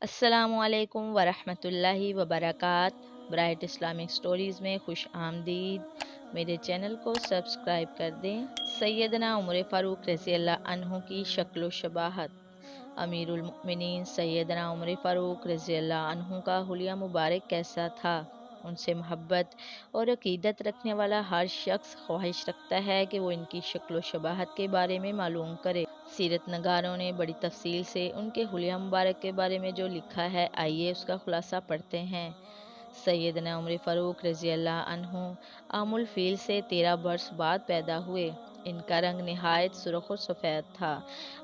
السلام علیکم ورحمۃ اللہ برائٹ اسلامک سٹوریز میں خوش آمدید۔ میرے چینل کو سبسکرائب کر دیں۔ سیدنا عمر فاروق رضی اللہ عنہ کی شکل و شباہت۔ امیر المؤمنین سیدنا عمر فاروق رضی اللہ عنہ کا حلیہ مبارک کیسا تھا؟ ان سے محبت اور عقیدت رکھنے والا ہر شخص خواہش رکھتا ہے کہ وہ ان کی شکل و شباہت کے بارے میں معلوم کرے۔ سیرت نگاروں نے بڑی تفصیل سے ان کے حلیہ مبارک کے بارے میں جو لکھا ہے، آئیے اس کا خلاصہ پڑھتے ہیں۔ سیدنا عمر فاروق رضی اللہ عنہ عام الفیل سے 13 برس بعد پیدا ہوئے۔ ان کا رنگ نہایت سرخ و سفید تھا۔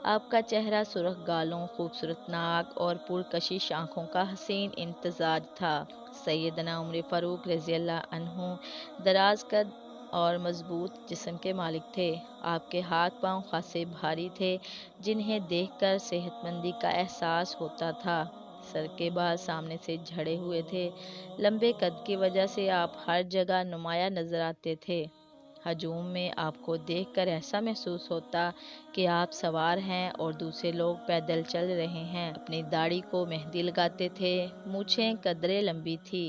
آپ کا چہرہ سرخ گالوں، خوبصورت ناک اور پرکشش آنکھوں کا حسین امتزاج تھا۔ سیدنا عمر فاروق رضی اللہ عنہ دراز قد اور مضبوط جسم کے مالک تھے۔ آپ کے ہاتھ پاؤں خاصے بھاری تھے، جنہیں دیکھ کر صحت مندی کا احساس ہوتا تھا۔ سر کے بال سامنے سے جھڑے ہوئے تھے۔ لمبے قد کی وجہ سے آپ ہر جگہ نمایاں نظر آتے تھے۔ ہجوم میں آپ کو دیکھ کر ایسا محسوس ہوتا کہ آپ سوار ہیں اور دوسرے لوگ پیدل چل رہے ہیں۔ اپنی داڑھی کو مہندی لگاتے تھے۔ مونچھیں قدرے لمبی تھی۔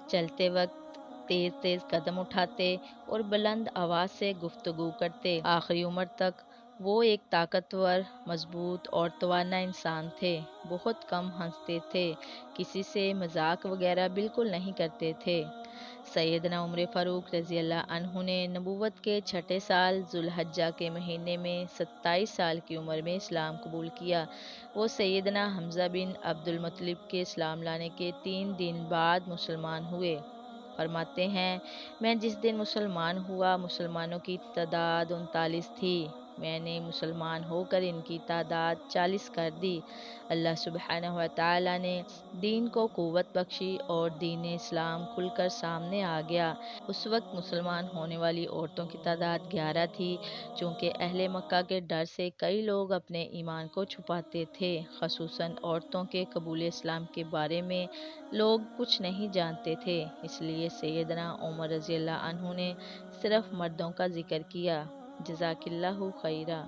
چلتے وقت تیز تیز قدم اٹھاتے اور بلند آواز سے گفتگو کرتے۔ آخری عمر تک وہ ایک طاقتور، مضبوط اور توانا انسان تھے۔ بہت کم ہنستے تھے۔ کسی سے مذاق وغیرہ بالکل نہیں کرتے تھے۔ سیدنا عمر فاروق رضی اللہ عنہ نے نبوت کے چھٹے سال ذوالحجہ کے مہینے میں 27 سال کی عمر میں اسلام قبول کیا۔ وہ سیدنا حمزہ بن عبد المطلب کے اسلام لانے کے 3 دن بعد مسلمان ہوئے۔ فرماتے ہیں، میں جس دن مسلمان ہوا، مسلمانوں کی تعداد 39 تھی۔ میں نے مسلمان ہو کر ان کی تعداد 40 کر دی۔ اللہ سبحانہ و تعالی نے دین کو قوت بخشی اور دین اسلام کھل کر سامنے آ گیا۔ اس وقت مسلمان ہونے والی عورتوں کی تعداد 11 تھی۔ چونکہ اہل مکہ کے ڈر سے کئی لوگ اپنے ایمان کو چھپاتے تھے، خصوصاً عورتوں کے قبول اسلام کے بارے میں لوگ کچھ نہیں جانتے تھے، اس لیے سیدنا عمر رضی اللہ عنہ نے صرف مردوں کا ذکر کیا۔ جزاک اللہ خیرہ۔